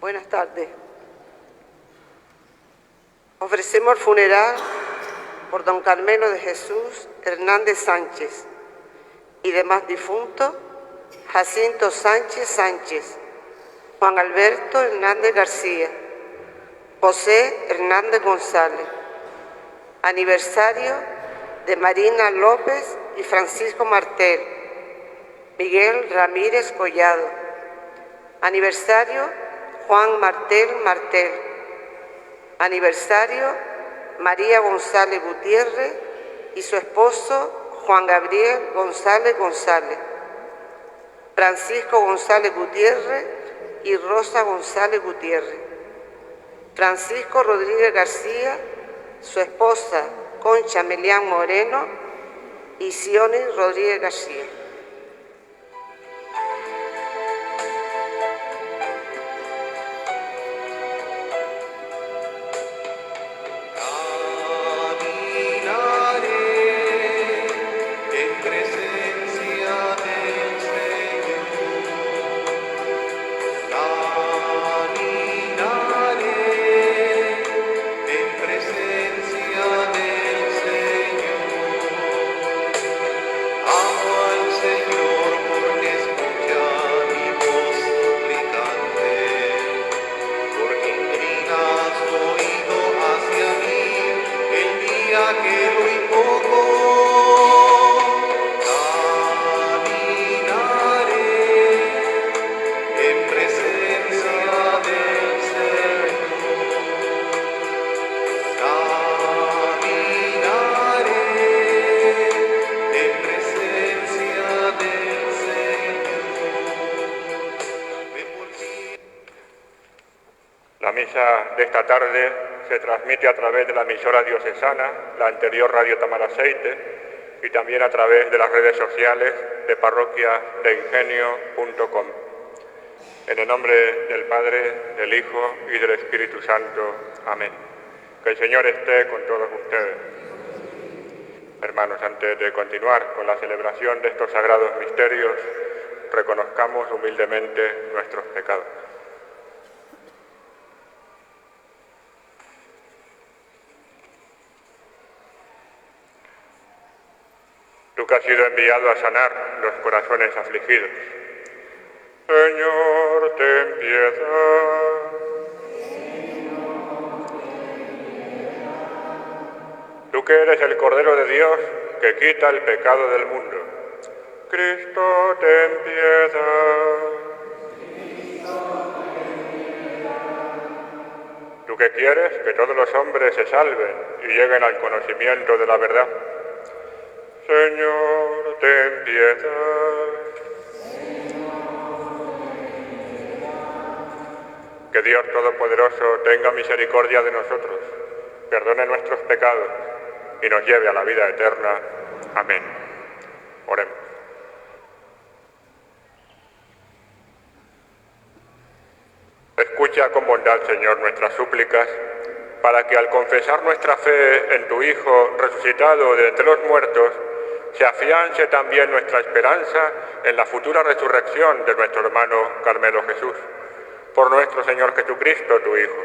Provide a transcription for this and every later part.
Buenas tardes. Ofrecemos el funeral por don Carmelo de Jesús Hernández Sánchez y demás difuntos: Jacinto Sánchez Sánchez, Juan Alberto Hernández García, José Hernández González. Aniversario de Marina López y Francisco Martel, Miguel Ramírez Collado. Aniversario Juan Martel Martel. Aniversario María González Gutiérrez y su esposo Juan Gabriel González González. Francisco González Gutiérrez y Rosa González Gutiérrez. Francisco Rodríguez García, su esposa Concha Melián Moreno y Sioni Rodríguez García. La misa de esta tarde se transmite a través de la emisora diocesana, la anterior Radio Tamaraceite, y también a través de las redes sociales de parroquiasdeingenio.com. En el nombre del Padre, del Hijo y del Espíritu Santo. Amén. Que el Señor esté con todos ustedes. Hermanos, antes de continuar con la celebración de estos sagrados misterios, reconozcamos humildemente nuestros pecados. Tú que has sido enviado a sanar los corazones afligidos. Señor, ten piedad. Tú que eres el Cordero de Dios que quita el pecado del mundo. Cristo, ten piedad. Tú que quieres que todos los hombres se salven y lleguen al conocimiento de la verdad. Señor, ten piedad. Que Dios Todopoderoso tenga misericordia de nosotros, perdone nuestros pecados y nos lleve a la vida eterna. Amén. Oremos. Escucha con bondad, Señor, nuestras súplicas, para que al confesar nuestra fe en tu Hijo resucitado de entre los muertos, se afiance también nuestra esperanza en la futura resurrección de nuestro hermano Carmelo Jesús. Por nuestro Señor Jesucristo, tu Hijo,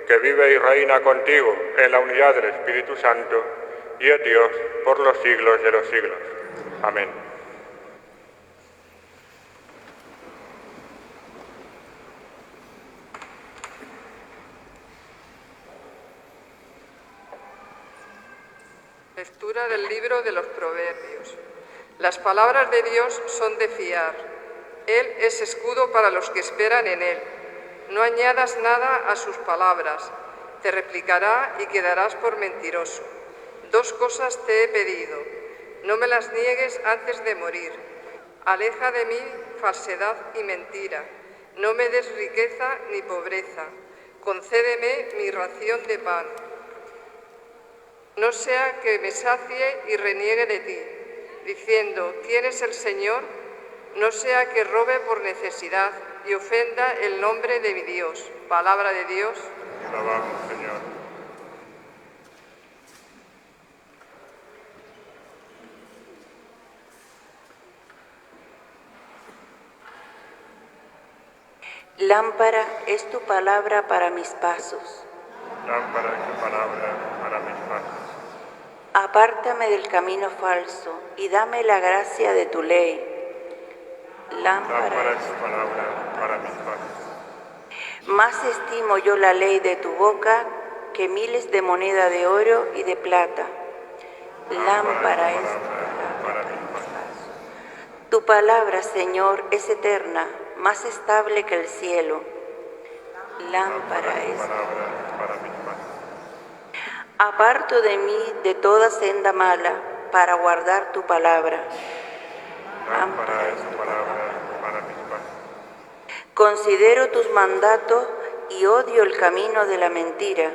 que vive y reina contigo en la unidad del Espíritu Santo, y es Dios por los siglos de los siglos. Amén. Lectura del libro de los Proverbios. Las palabras de Dios son de fiar. Él es escudo para los que esperan en Él. No añadas nada a sus palabras. Te replicará y quedarás por mentiroso. 2 cosas te he pedido. No me las niegues antes de morir. Aleja de mí falsedad y mentira. No me des riqueza ni pobreza. Concédeme mi ración de pan. No sea que me sacie y reniegue de ti, diciendo, ¿quién es el Señor? No sea que robe por necesidad y ofenda el nombre de mi Dios. Palabra de Dios. Alabamos, Señor. Lámpara es tu palabra para mis pasos. Lámpara es tu palabra para mis pasos. Apártame del camino falso y dame la gracia de tu ley. Lámpara es tu palabra para mis pasos. Más estimo yo la ley de tu boca que miles de moneda de oro y de plata. Lámpara es tu palabra para mis pasos. Tu palabra, Señor, es eterna, más estable que el cielo. Lámpara es tu palabra para mis pasos. Aparto de mí de toda senda mala para guardar tu palabra. Lámpara es tu palabra para mis pasos. Considero tus mandatos y odio el camino de la mentira.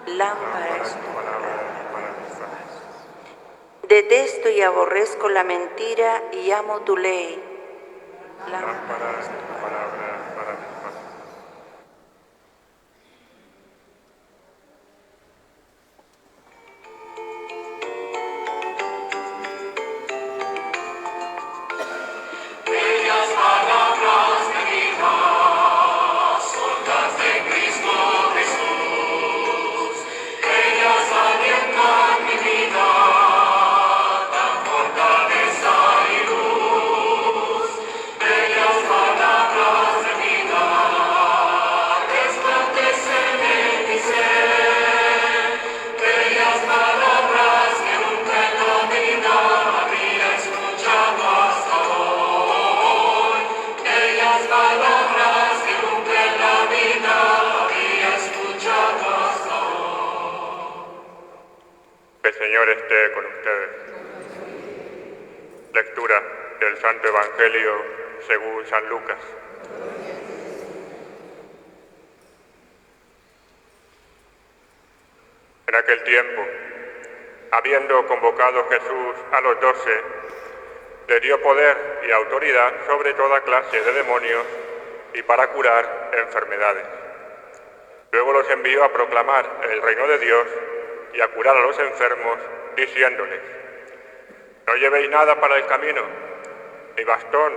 Lámpara es tu palabra para mis pasos. Detesto y aborrezco la mentira y amo tu ley. Lámpara es tu palabra para mis pasos. El Señor esté con ustedes. Lectura del Santo Evangelio según San Lucas. En aquel tiempo, habiendo convocado Jesús a los 12, le dio poder y autoridad sobre toda clase de demonios y para curar enfermedades. Luego los envió a proclamar el reino de Dios y a curar a los enfermos, diciéndoles: no llevéis nada para el camino, ni bastón,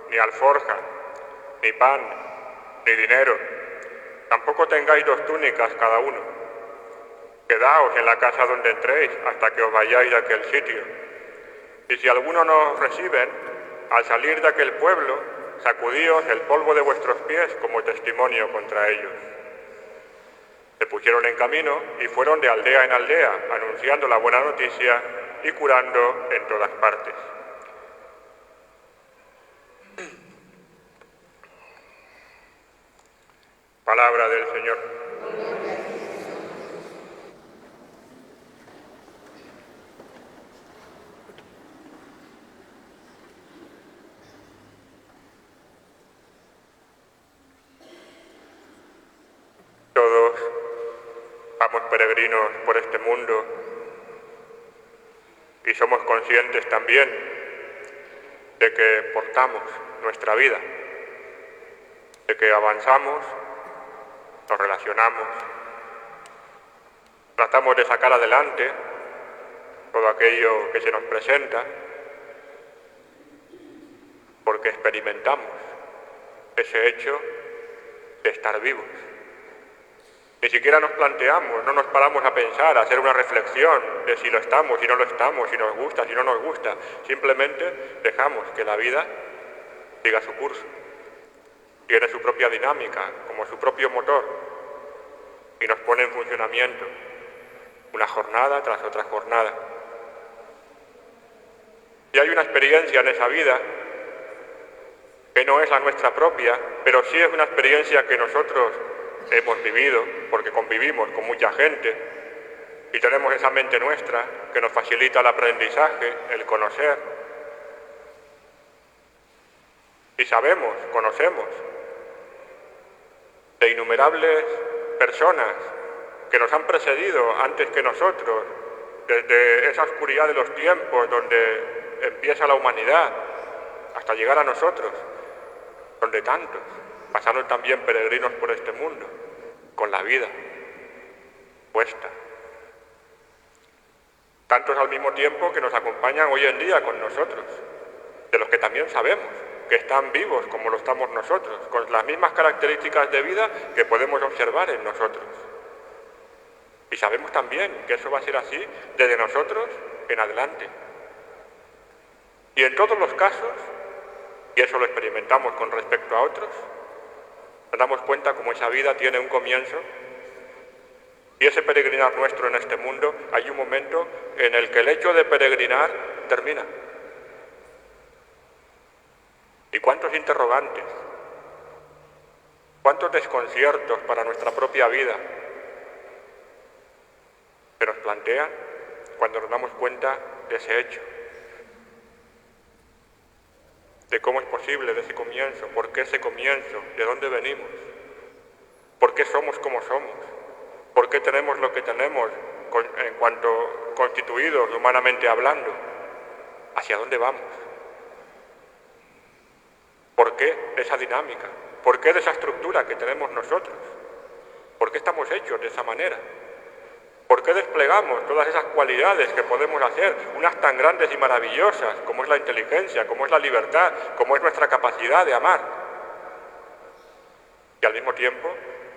ni alforja, ni pan, ni dinero. Tampoco tengáis 2 túnicas cada uno. Quedaos en la casa donde entréis hasta que os vayáis de aquel sitio. Y si alguno no os reciben, al salir de aquel pueblo, sacudíos el polvo de vuestros pies como testimonio contra ellos. Se pusieron en camino y fueron de aldea en aldea, anunciando la buena noticia y curando en todas partes. Palabra del Señor. Todos vamos peregrinos por este mundo y somos conscientes también de que portamos nuestra vida, de que avanzamos, nos relacionamos, tratamos de sacar adelante todo aquello que se nos presenta, porque experimentamos ese hecho de estar vivos. Ni siquiera nos planteamos, no nos paramos a pensar, a hacer una reflexión de si lo estamos, si no lo estamos, si nos gusta, si no nos gusta. Simplemente dejamos que la vida siga su curso. Tiene su propia dinámica, como su propio motor, y nos pone en funcionamiento una jornada tras otra jornada. Y hay una experiencia en esa vida que no es la nuestra propia, pero sí es una experiencia que nosotros hemos vivido, porque convivimos con mucha gente y tenemos esa mente nuestra que nos facilita el aprendizaje, el conocer. Y sabemos, conocemos de innumerables personas que nos han precedido antes que nosotros, desde esa oscuridad de los tiempos donde empieza la humanidad hasta llegar a nosotros, donde tantos pasaron también peregrinos por este mundo, con la vida puesta. Tantos al mismo tiempo que nos acompañan hoy en día con nosotros, de los que también sabemos que están vivos como lo estamos nosotros, con las mismas características de vida que podemos observar en nosotros. Y sabemos también que eso va a ser así desde nosotros en adelante. Y en todos los casos, y eso lo experimentamos con respecto a otros, nos damos cuenta como esa vida tiene un comienzo y ese peregrinar nuestro en este mundo, hay un momento en el que el hecho de peregrinar termina. ¿Y cuántos interrogantes, cuántos desconciertos para nuestra propia vida se nos plantean cuando nos damos cuenta de ese hecho? De cómo es posible, de ese comienzo, por qué ese comienzo, de dónde venimos, por qué somos como somos, por qué tenemos lo que tenemos en cuanto constituidos humanamente hablando, hacia dónde vamos, por qué esa dinámica, por qué de esa estructura que tenemos nosotros, por qué estamos hechos de esa manera. ¿Por qué desplegamos todas esas cualidades que podemos hacer, unas tan grandes y maravillosas como es la inteligencia, como es la libertad, como es nuestra capacidad de amar? Y al mismo tiempo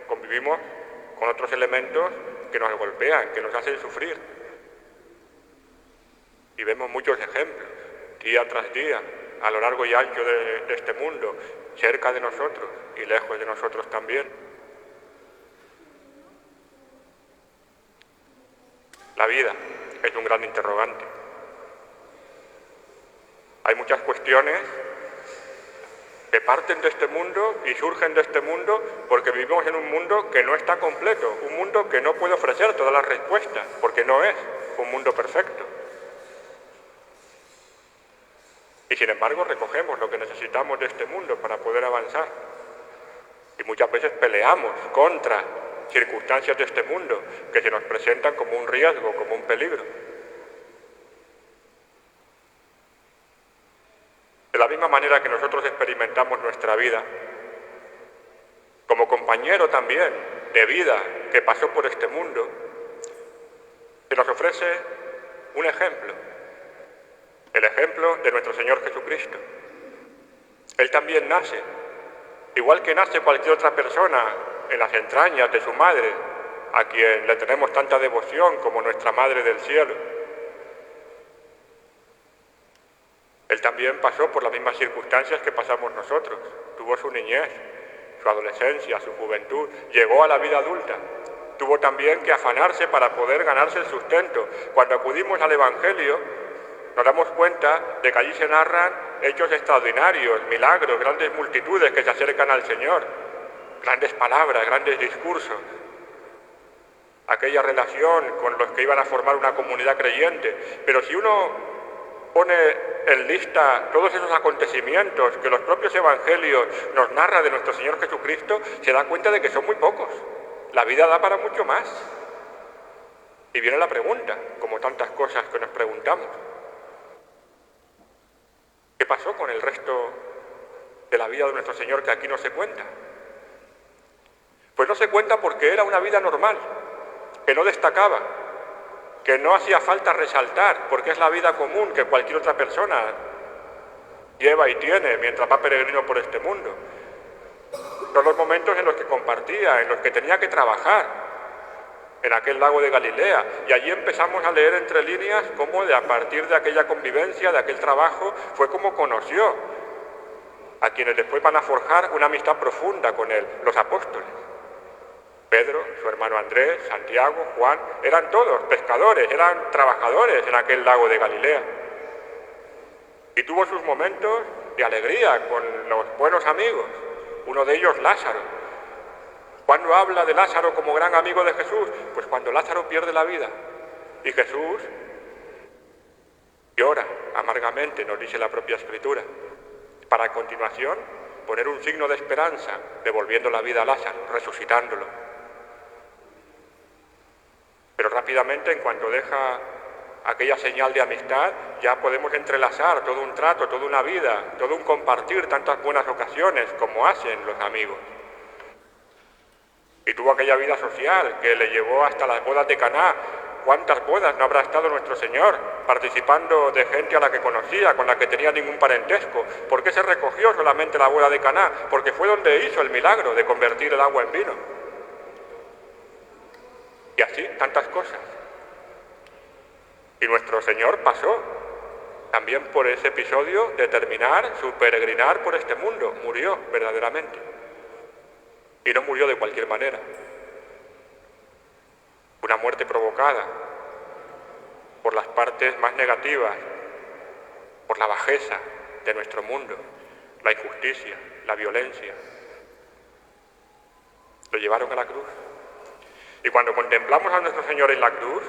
convivimos con otros elementos que nos golpean, que nos hacen sufrir. Y vemos muchos ejemplos, día tras día, a lo largo y ancho de este mundo, cerca de nosotros y lejos de nosotros también. La vida es un gran interrogante. Hay muchas cuestiones que parten de este mundo y surgen de este mundo porque vivimos en un mundo que no está completo, un mundo que no puede ofrecer todas las respuestas, porque no es un mundo perfecto. Y sin embargo recogemos lo que necesitamos de este mundo para poder avanzar. Y muchas veces peleamos contra circunstancias de este mundo que se nos presentan como un riesgo, como un peligro. De la misma manera que nosotros experimentamos nuestra vida, como compañero también de vida que pasó por este mundo, se nos ofrece un ejemplo, el ejemplo de nuestro Señor Jesucristo. Él también nace, igual que nace cualquier otra persona, en las entrañas de su madre, a quien le tenemos tanta devoción como nuestra Madre del Cielo. Él también pasó por las mismas circunstancias que pasamos nosotros. Tuvo su niñez, su adolescencia, su juventud, llegó a la vida adulta. Tuvo también que afanarse para poder ganarse el sustento. Cuando acudimos al Evangelio, nos damos cuenta de que allí se narran hechos extraordinarios, milagros, grandes multitudes que se acercan al Señor. Grandes palabras, grandes discursos, aquella relación con los que iban a formar una comunidad creyente. Pero si uno pone en lista todos esos acontecimientos que los propios evangelios nos narran de nuestro Señor Jesucristo, se da cuenta de que son muy pocos. La vida da para mucho más. Y viene la pregunta, como tantas cosas que nos preguntamos: ¿qué pasó con el resto de la vida de nuestro Señor que aquí no se cuenta? Pues no se cuenta porque era una vida normal, que no destacaba, que no hacía falta resaltar, porque es la vida común que cualquier otra persona lleva y tiene mientras va peregrino por este mundo. Son los momentos en los que compartía, en los que tenía que trabajar, en aquel lago de Galilea, y allí empezamos a leer entre líneas cómo a partir de aquella convivencia, de aquel trabajo, fue como conoció a quienes después van a forjar una amistad profunda con él, los apóstoles. Pedro, su hermano Andrés, Santiago, Juan, eran todos pescadores, eran trabajadores en aquel lago de Galilea. Y tuvo sus momentos de alegría con los buenos amigos, uno de ellos Lázaro. ¿Cuándo habla de Lázaro como gran amigo de Jesús? Pues cuando Lázaro pierde la vida y Jesús llora amargamente, nos dice la propia Escritura, para a continuación poner un signo de esperanza, devolviendo la vida a Lázaro, resucitándolo. Pero rápidamente, en cuanto deja aquella señal de amistad, ya podemos entrelazar todo un trato, toda una vida, todo un compartir tantas buenas ocasiones como hacen los amigos. Y tuvo aquella vida social que le llevó hasta las bodas de Caná, cuántas bodas no habrá estado nuestro Señor, participando de gente a la que conocía, con la que tenía ningún parentesco. ¿Por qué se recogió solamente la boda de Caná? Porque fue donde hizo el milagro de convertir el agua en vino. Y así, tantas cosas. Y nuestro Señor pasó también por ese episodio de terminar su peregrinar por este mundo. Murió verdaderamente. Y no murió de cualquier manera. Una muerte provocada por las partes más negativas, por la bajeza de nuestro mundo, la injusticia, la violencia. Lo llevaron a la cruz. Y cuando contemplamos a nuestro Señor en la cruz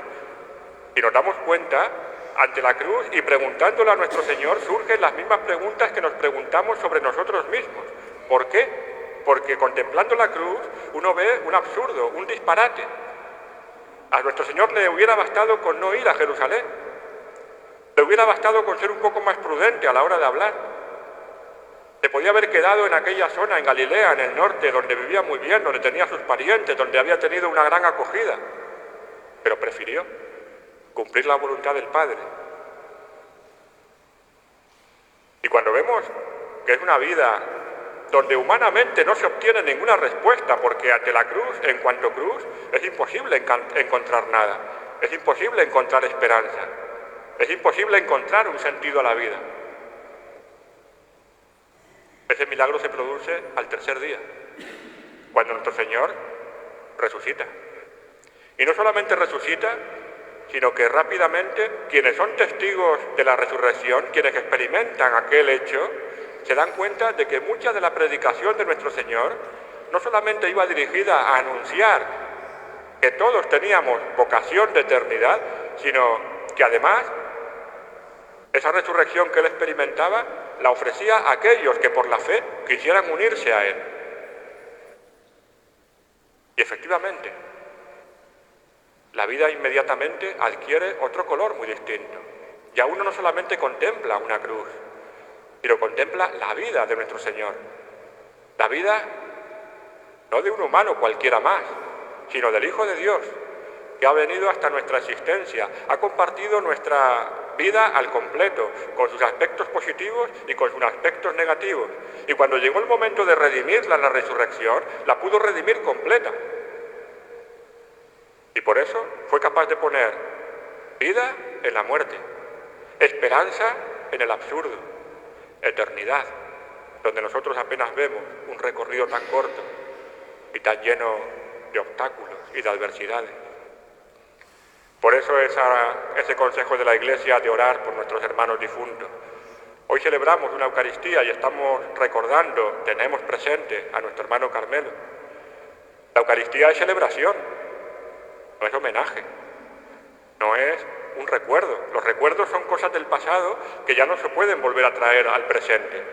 y nos damos cuenta, ante la cruz y preguntándole a nuestro Señor, surgen las mismas preguntas que nos preguntamos sobre nosotros mismos. ¿Por qué? Porque contemplando la cruz uno ve un absurdo, un disparate. A nuestro Señor le hubiera bastado con no ir a Jerusalén. Le hubiera bastado con ser un poco más prudente a la hora de hablar. Se podía haber quedado en aquella zona, en Galilea, en el norte, donde vivía muy bien, donde tenía sus parientes, donde había tenido una gran acogida. Pero prefirió cumplir la voluntad del Padre. Y cuando vemos que es una vida donde humanamente no se obtiene ninguna respuesta, porque ante la cruz, en cuanto cruz, es imposible encontrar nada, es imposible encontrar esperanza, es imposible encontrar un sentido a la vida. Ese milagro se produce al tercer día, cuando nuestro Señor resucita. Y no solamente resucita, sino que rápidamente quienes son testigos de la resurrección, quienes experimentan aquel hecho, se dan cuenta de que mucha de la predicación de nuestro Señor no solamente iba dirigida a anunciar que todos teníamos vocación de eternidad, sino que además esa resurrección que él experimentaba la ofrecía a aquellos que por la fe quisieran unirse a él. Y efectivamente, la vida inmediatamente adquiere otro color muy distinto. Ya uno no solamente contempla una cruz, sino contempla la vida de nuestro Señor. La vida no de un humano cualquiera más, sino del Hijo de Dios, que ha venido hasta nuestra existencia, ha compartido nuestra vida al completo, con sus aspectos positivos y con sus aspectos negativos. Y cuando llegó el momento de redimirla en la resurrección, la pudo redimir completa. Y por eso fue capaz de poner vida en la muerte, esperanza en el absurdo, eternidad, donde nosotros apenas vemos un recorrido tan corto y tan lleno de obstáculos y de adversidades. Por eso ese consejo de la Iglesia de orar por nuestros hermanos difuntos. Hoy celebramos una Eucaristía y estamos recordando, tenemos presente a nuestro hermano Carmelo. La Eucaristía es celebración, no es homenaje, no es un recuerdo. Los recuerdos son cosas del pasado que ya no se pueden volver a traer al presente.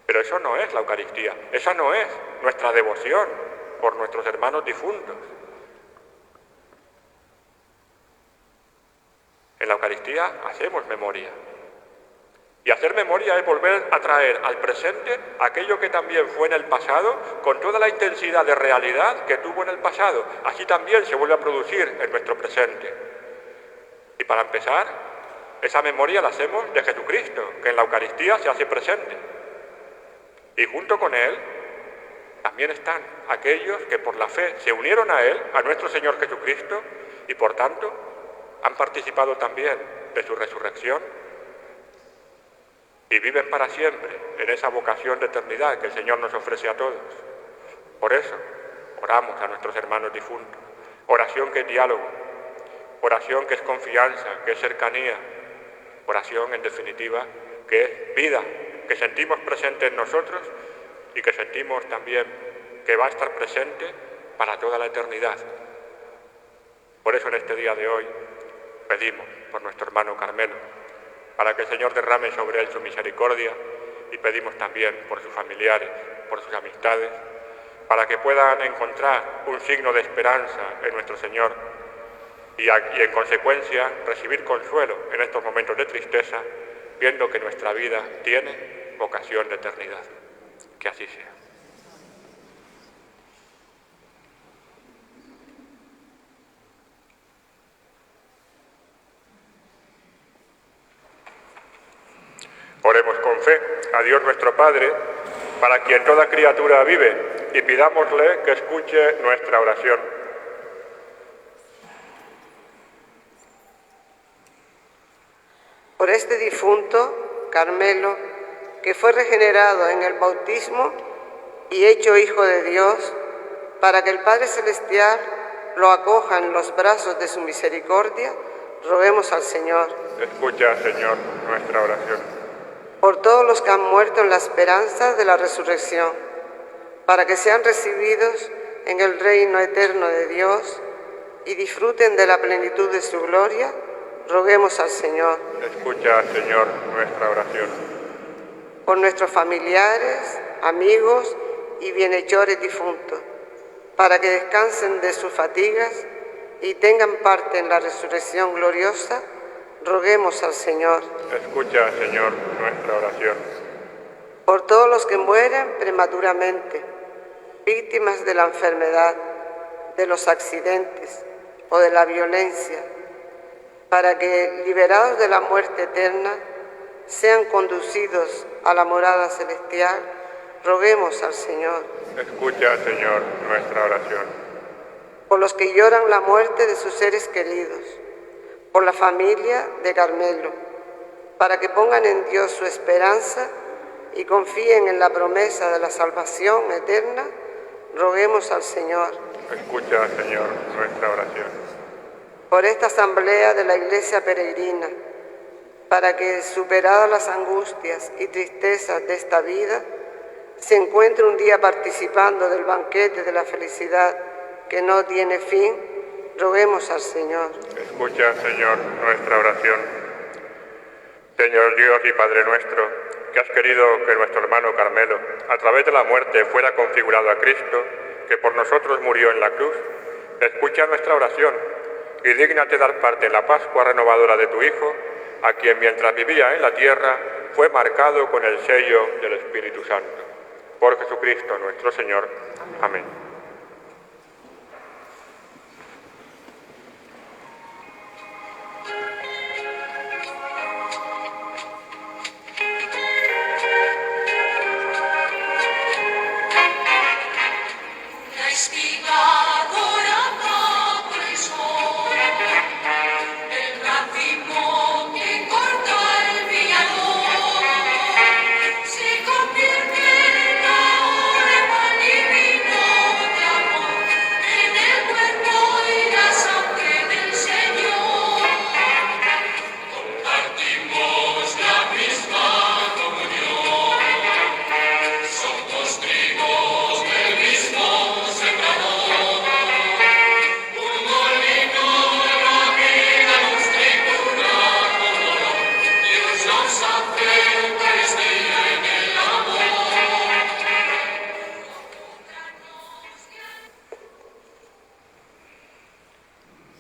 Pero eso no es la Eucaristía, esa no es nuestra devoción por nuestros hermanos difuntos. En la Eucaristía hacemos memoria. Y hacer memoria es volver a traer al presente aquello que también fue en el pasado, con toda la intensidad de realidad que tuvo en el pasado. Así también se vuelve a producir en nuestro presente. Y para empezar, esa memoria la hacemos de Jesucristo, que en la Eucaristía se hace presente. Y junto con Él también están aquellos que por la fe se unieron a Él, a nuestro Señor Jesucristo, y por tanto han participado también de su resurrección y viven para siempre en esa vocación de eternidad que el Señor nos ofrece a todos. Por eso oramos a nuestros hermanos difuntos. Oración que es diálogo, oración que es confianza, que es cercanía, oración en definitiva que es vida, que sentimos presente en nosotros y que sentimos también que va a estar presente para toda la eternidad. Por eso en este día de hoy pedimos por nuestro hermano Carmelo, para que el Señor derrame sobre él su misericordia, y pedimos también por sus familiares, por sus amistades, para que puedan encontrar un signo de esperanza en nuestro Señor y en consecuencia recibir consuelo en estos momentos de tristeza, viendo que nuestra vida tiene vocación de eternidad. Que así sea. Oremos con fe a Dios nuestro Padre, para quien toda criatura vive, y pidámosle que escuche nuestra oración. Por este difunto, Carmelo, que fue regenerado en el bautismo y hecho hijo de Dios, para que el Padre Celestial lo acoja en los brazos de su misericordia, roguemos al Señor. Escucha, Señor, nuestra oración. Por todos los que han muerto en la esperanza de la resurrección, para que sean recibidos en el reino eterno de Dios y disfruten de la plenitud de su gloria, roguemos al Señor. Escucha, Señor, nuestra oración. Por nuestros familiares, amigos y bienhechores difuntos, para que descansen de sus fatigas y tengan parte en la resurrección gloriosa, roguemos al Señor. Escucha, Señor, nuestra oración. Por todos los que mueren prematuramente, víctimas de la enfermedad, de los accidentes o de la violencia, para que, liberados de la muerte eterna, sean conducidos a la morada celestial, roguemos al Señor. Escucha, Señor, nuestra oración. Por los que lloran la muerte de sus seres queridos, por la familia de Carmelo, para que pongan en Dios su esperanza y confíen en la promesa de la salvación eterna, roguemos al Señor. Escucha, Señor, nuestra oración. Por esta asamblea de la Iglesia peregrina, para que, superadas las angustias y tristezas de esta vida, se encuentre un día participando del banquete de la felicidad que no tiene fin, roguemos al Señor. Escucha, Señor, nuestra oración. Señor Dios y Padre nuestro, que has querido que nuestro hermano Carmelo, a través de la muerte, fuera configurado a Cristo, que por nosotros murió en la cruz, escucha nuestra oración y dígnate dar parte en la Pascua renovadora de tu Hijo, a quien mientras vivía en la tierra fue marcado con el sello del Espíritu Santo. Por Jesucristo nuestro Señor. Amén.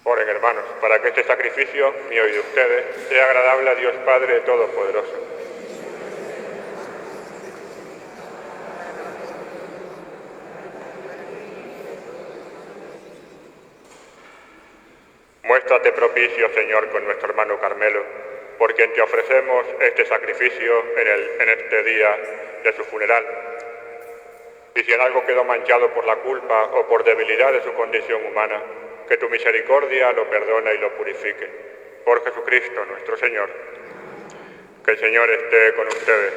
Oren, hermanos, para que este sacrificio mío y de ustedes sea agradable a Dios Padre Todopoderoso. Muéstrate propicio, Señor, con nuestro hermano Carmelo, por quien te ofrecemos este sacrificio en este día de su funeral. Y si en algo quedó manchado por la culpa o por debilidad de su condición humana, que tu misericordia lo perdone y lo purifique. Por Jesucristo nuestro Señor. Que el Señor esté con ustedes.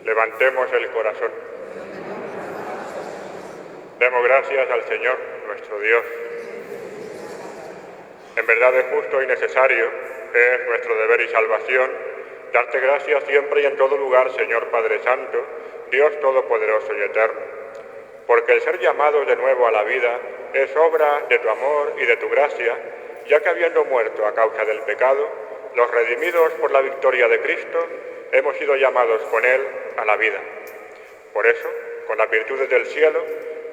Levantemos el corazón. Demos gracias al Señor, nuestro Dios. En verdad es justo y necesario, es nuestro deber y salvación, darte gracias siempre y en todo lugar, Señor Padre Santo, Dios Todopoderoso y Eterno, porque el ser llamados de nuevo a la vida es obra de tu amor y de tu gracia, ya que habiendo muerto a causa del pecado, los redimidos por la victoria de Cristo, hemos sido llamados con Él a la vida. Por eso, con las virtudes del cielo,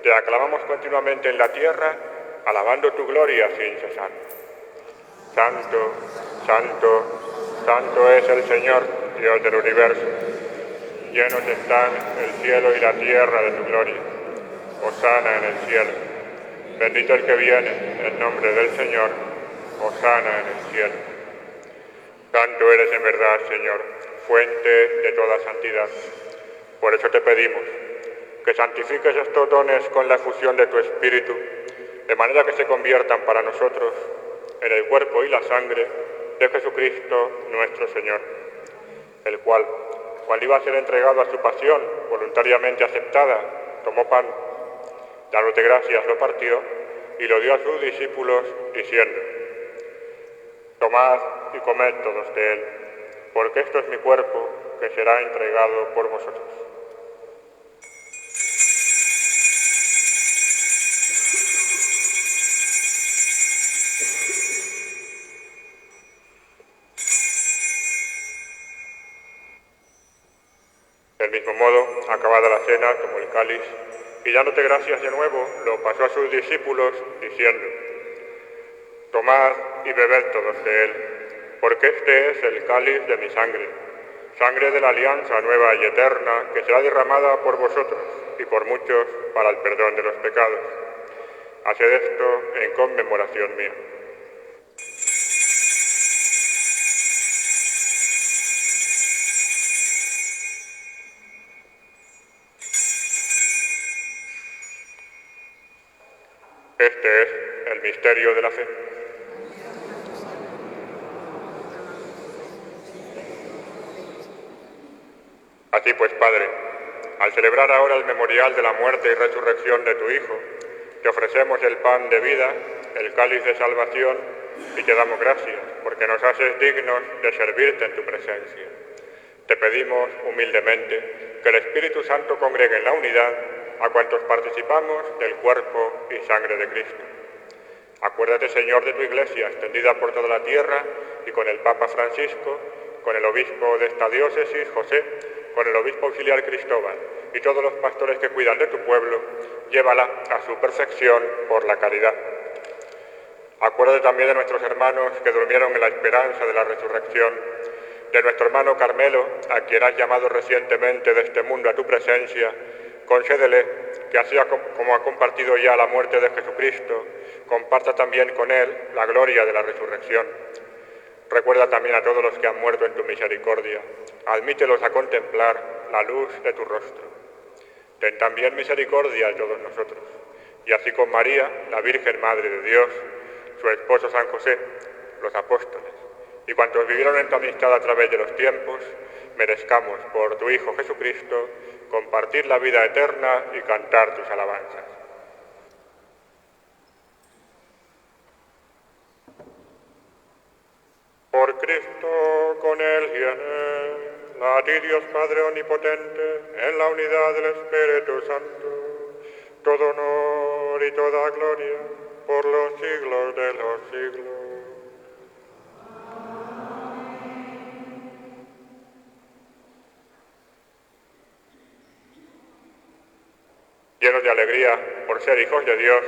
te aclamamos continuamente en la tierra, alabando tu gloria sin cesar. Santo, santo, santo es el Señor, Dios del universo. Llenos están el cielo y la tierra de tu gloria. Hosana en el cielo. Bendito el que viene en nombre del Señor. Hosana en el cielo. Santo eres en verdad, Señor, fuente de toda santidad. Por eso te pedimos que santifiques estos dones con la efusión de tu Espíritu, de manera que se conviertan para nosotros en el cuerpo y la sangre de Jesucristo nuestro Señor, el cual, cuando iba a ser entregado a su pasión voluntariamente aceptada, tomó pan, dándote gracias, lo partió y lo dio a sus discípulos, diciendo: tomad y comed todos de él, porque esto es mi cuerpo, que será entregado por vosotros. Del mismo modo, acabada la cena, tomó el cáliz y dándote gracias de nuevo, lo pasó a sus discípulos, diciendo: tomad y bebed todos de él, porque este es el cáliz de mi sangre, sangre de la alianza nueva y eterna, que será derramada por vosotros y por muchos para el perdón de los pecados. Haced esto en conmemoración mía. Este es el misterio de la fe. Así pues, Padre, al celebrar ahora el memorial de la muerte y resurrección de tu Hijo, te ofrecemos el pan de vida, el cáliz de salvación, y te damos gracias, porque nos haces dignos de servirte en tu presencia. Te pedimos humildemente que el Espíritu Santo congregue en la unidad a cuantos participamos del cuerpo y sangre de Cristo. Acuérdate, Señor, de tu Iglesia, extendida por toda la tierra, y con el Papa Francisco, con el obispo de esta diócesis, José, con el obispo auxiliar Cristóbal, y todos los pastores que cuidan de tu pueblo, llévala a su perfección por la caridad. Acuérdate también de nuestros hermanos que durmieron en la esperanza de la resurrección, de nuestro hermano Carmelo, a quien has llamado recientemente de este mundo a tu presencia. Concédele que así como ha compartido ya la muerte de Jesucristo, comparta también con él la gloria de la resurrección. Recuerda también a todos los que han muerto en tu misericordia. Admítelos a contemplar la luz de tu rostro. Ten también misericordia de todos nosotros. Y así con María, la Virgen Madre de Dios, su esposo San José, los apóstoles, y cuantos vivieron en tu amistad a través de los tiempos, merezcamos por tu Hijo Jesucristo compartir la vida eterna y cantar tus alabanzas. Por Cristo, con Él y en Él, a ti Dios Padre Omnipotente, en la unidad del Espíritu Santo, todo honor y toda gloria, por los siglos de los siglos. Llenos de alegría por ser hijos de Dios,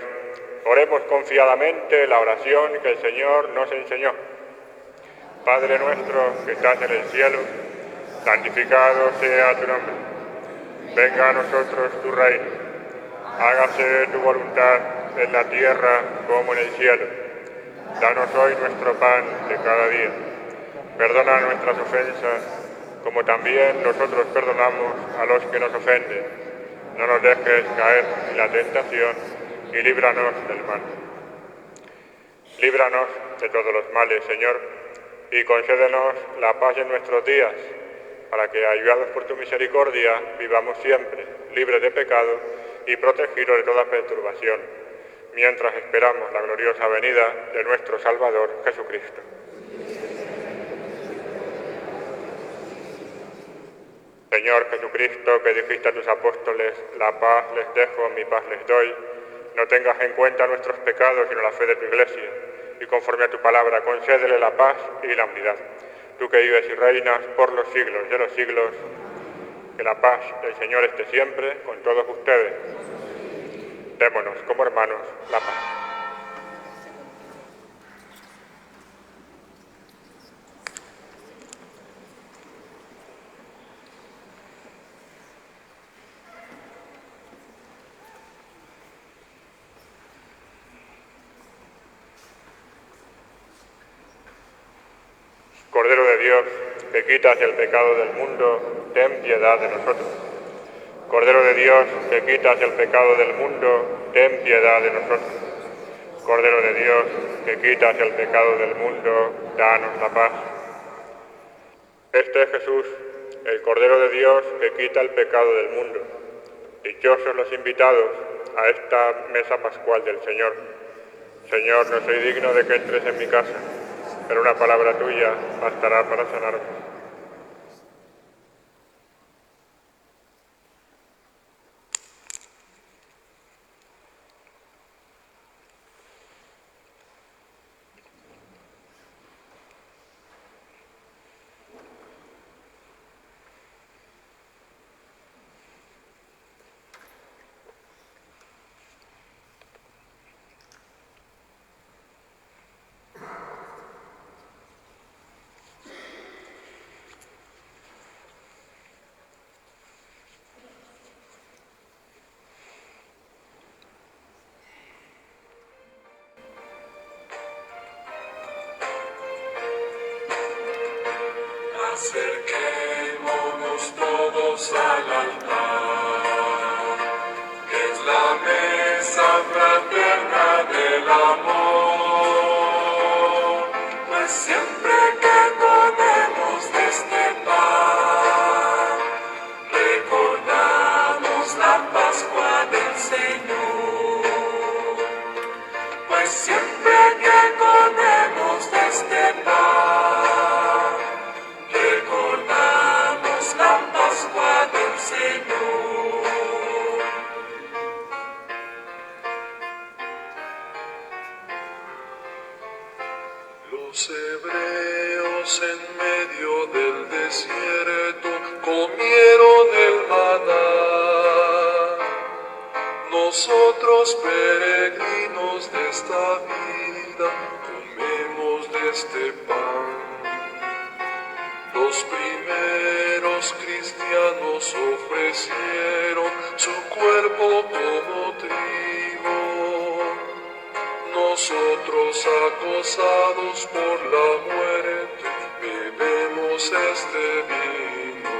oremos confiadamente la oración que el Señor nos enseñó. Padre nuestro que estás en el cielo, santificado sea tu nombre. Venga a nosotros tu reino. Hágase tu voluntad en la tierra como en el cielo. Danos hoy nuestro pan de cada día. Perdona nuestras ofensas, como también nosotros perdonamos a los que nos ofenden. No nos dejes caer en la tentación y líbranos del mal. Líbranos de todos los males, Señor, y concédenos la paz en nuestros días, para que, ayudados por tu misericordia, vivamos siempre libres de pecado y protegidos de toda perturbación, mientras esperamos la gloriosa venida de nuestro Salvador Jesucristo. Señor Jesucristo, que dijiste a tus apóstoles: la paz les dejo, mi paz les doy, no tengas en cuenta nuestros pecados, sino la fe de tu Iglesia, y conforme a tu palabra, concédele la paz y la unidad. Tú que vives y reinas por los siglos de los siglos, que la paz del Señor esté siempre con todos ustedes. Démonos como hermanos la paz. Cordero de Dios, que quitas el pecado del mundo, ten piedad de nosotros. Cordero de Dios, que quitas el pecado del mundo, ten piedad de nosotros. Cordero de Dios, que quitas el pecado del mundo, danos la paz. Este es Jesús, el Cordero de Dios, que quita el pecado del mundo. Dichosos los invitados a esta mesa pascual del Señor. Señor, no soy digno de que entres en mi casa, pero una palabra tuya bastará para sanarme. Acerquémonos todos al altar, que es la mesa fraterna del amor, pues siempre que comemos de este pan, recordamos la Pascua del Señor, pues siempre que comemos de este pan, recordamos la Pascua del Señor. Los hebreos en medio del desierto comieron el maná. Nosotros, peregrinos de esta vida, comemos de este pan. Los primeros cristianos ofrecieron su cuerpo como trigo. Nosotros, acosados por la muerte, bebemos este vino.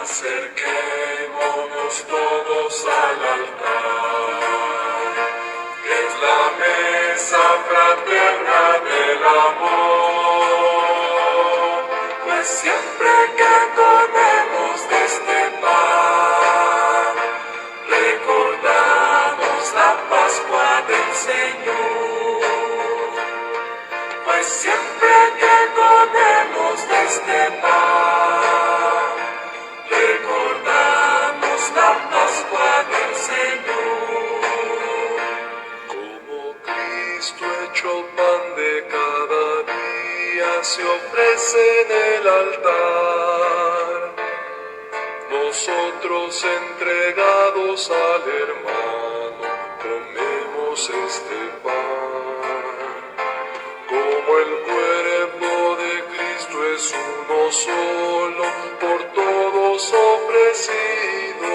Acerquémonos todos al altar, que es la mesa fraterna del amor, pues siempre que comemos de este pan, recordamos la Pascua del Señor, pues siempre que comemos de este pan, recordamos la Pascua del Señor. Como Cristo hecho el pan de cada día se ofrece en el altar, nosotros entregados al hermano comemos este pan. Como el cuerpo de Cristo es uno solo, por todos ofrecido,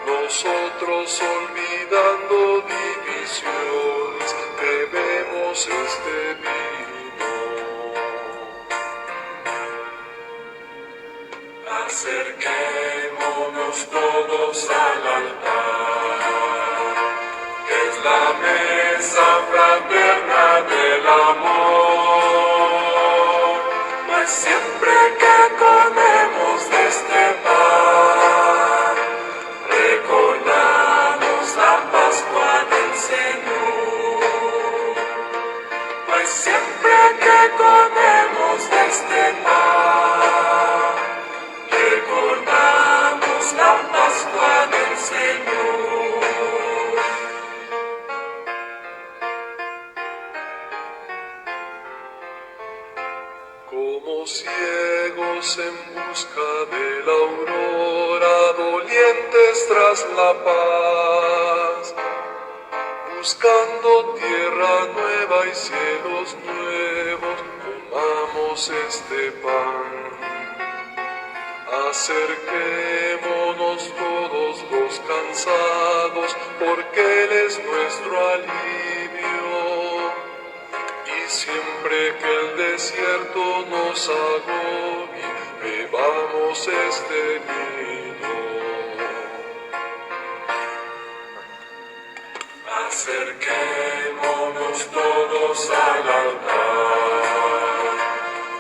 nosotros olvidando divisiones, bebemos este vino. Acerquémonos todos al altar, que es la mesa fraterna del amor, pues siempre que comemos de este pan, recordamos la Pascua del Señor, pues siempre que comemos de este pan, recordamos la Pascua del Señor. Como ciegos en busca de la aurora, dolientes tras la paz, buscando tierra nueva y cielos nuevos, comamos este pan. Acerquémonos todos los cansados, porque Él es nuestro alivio. de que el desierto nos agobie, bebamos este vino. Acerquémonos todos al altar,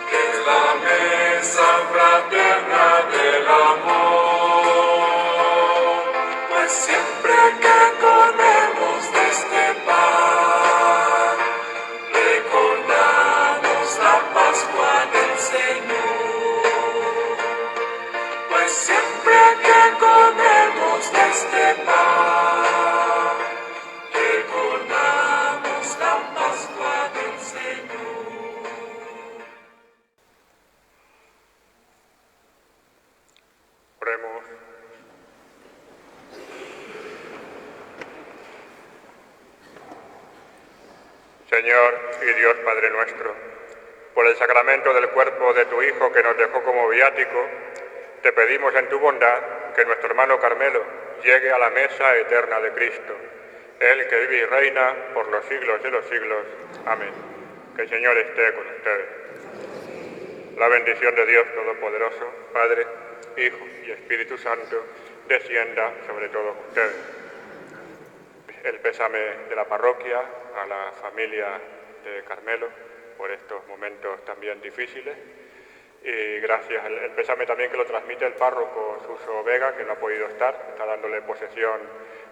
que es la mesa fraterna del amor, pues siempre que comemos de este pan, recordamos la Pascua del Señor, pues siempre que comemos de este pan, recordamos la Pascua del Señor. Oremos. Señor y Dios Padre nuestro, por el sacramento del cuerpo de tu Hijo que nos dejó como viático, te pedimos en tu bondad que nuestro hermano Carmelo llegue a la mesa eterna de Cristo, Él que vive y reina por los siglos de los siglos. Amén. Que el Señor esté con ustedes. La bendición de Dios Todopoderoso, Padre, Hijo y Espíritu Santo, descienda sobre todos ustedes. El pésame de la parroquia a la familia de Carmelo por estos momentos también difíciles, y gracias, el pésame también que lo transmite el párroco Suso Vega, que no ha podido estar, está dándole posesión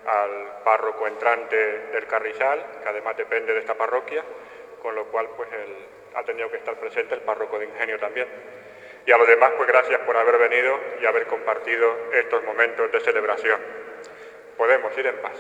al párroco entrante del Carrizal, que además depende de esta parroquia, con lo cual pues ha tenido que estar presente el párroco de Ingenio también. Y a los demás pues gracias por haber venido y haber compartido estos momentos de celebración. Podemos ir en paz.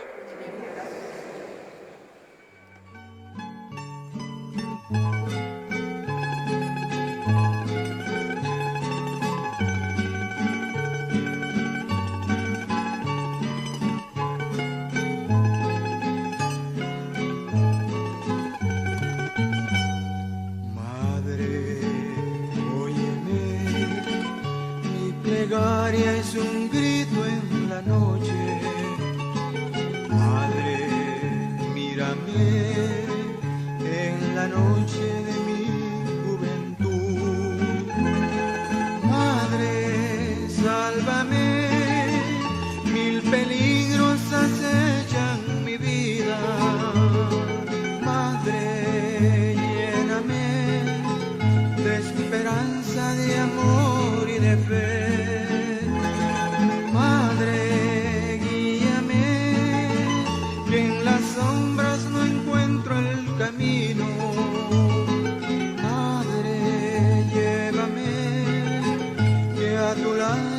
Es un grito en la noche, Madre, mírame en la noche de mi juventud. Madre, sálvame, mil peligros acechan mi vida. Madre, lléname de esperanza, de amor y de fe. Madre, llévame, que a tu lado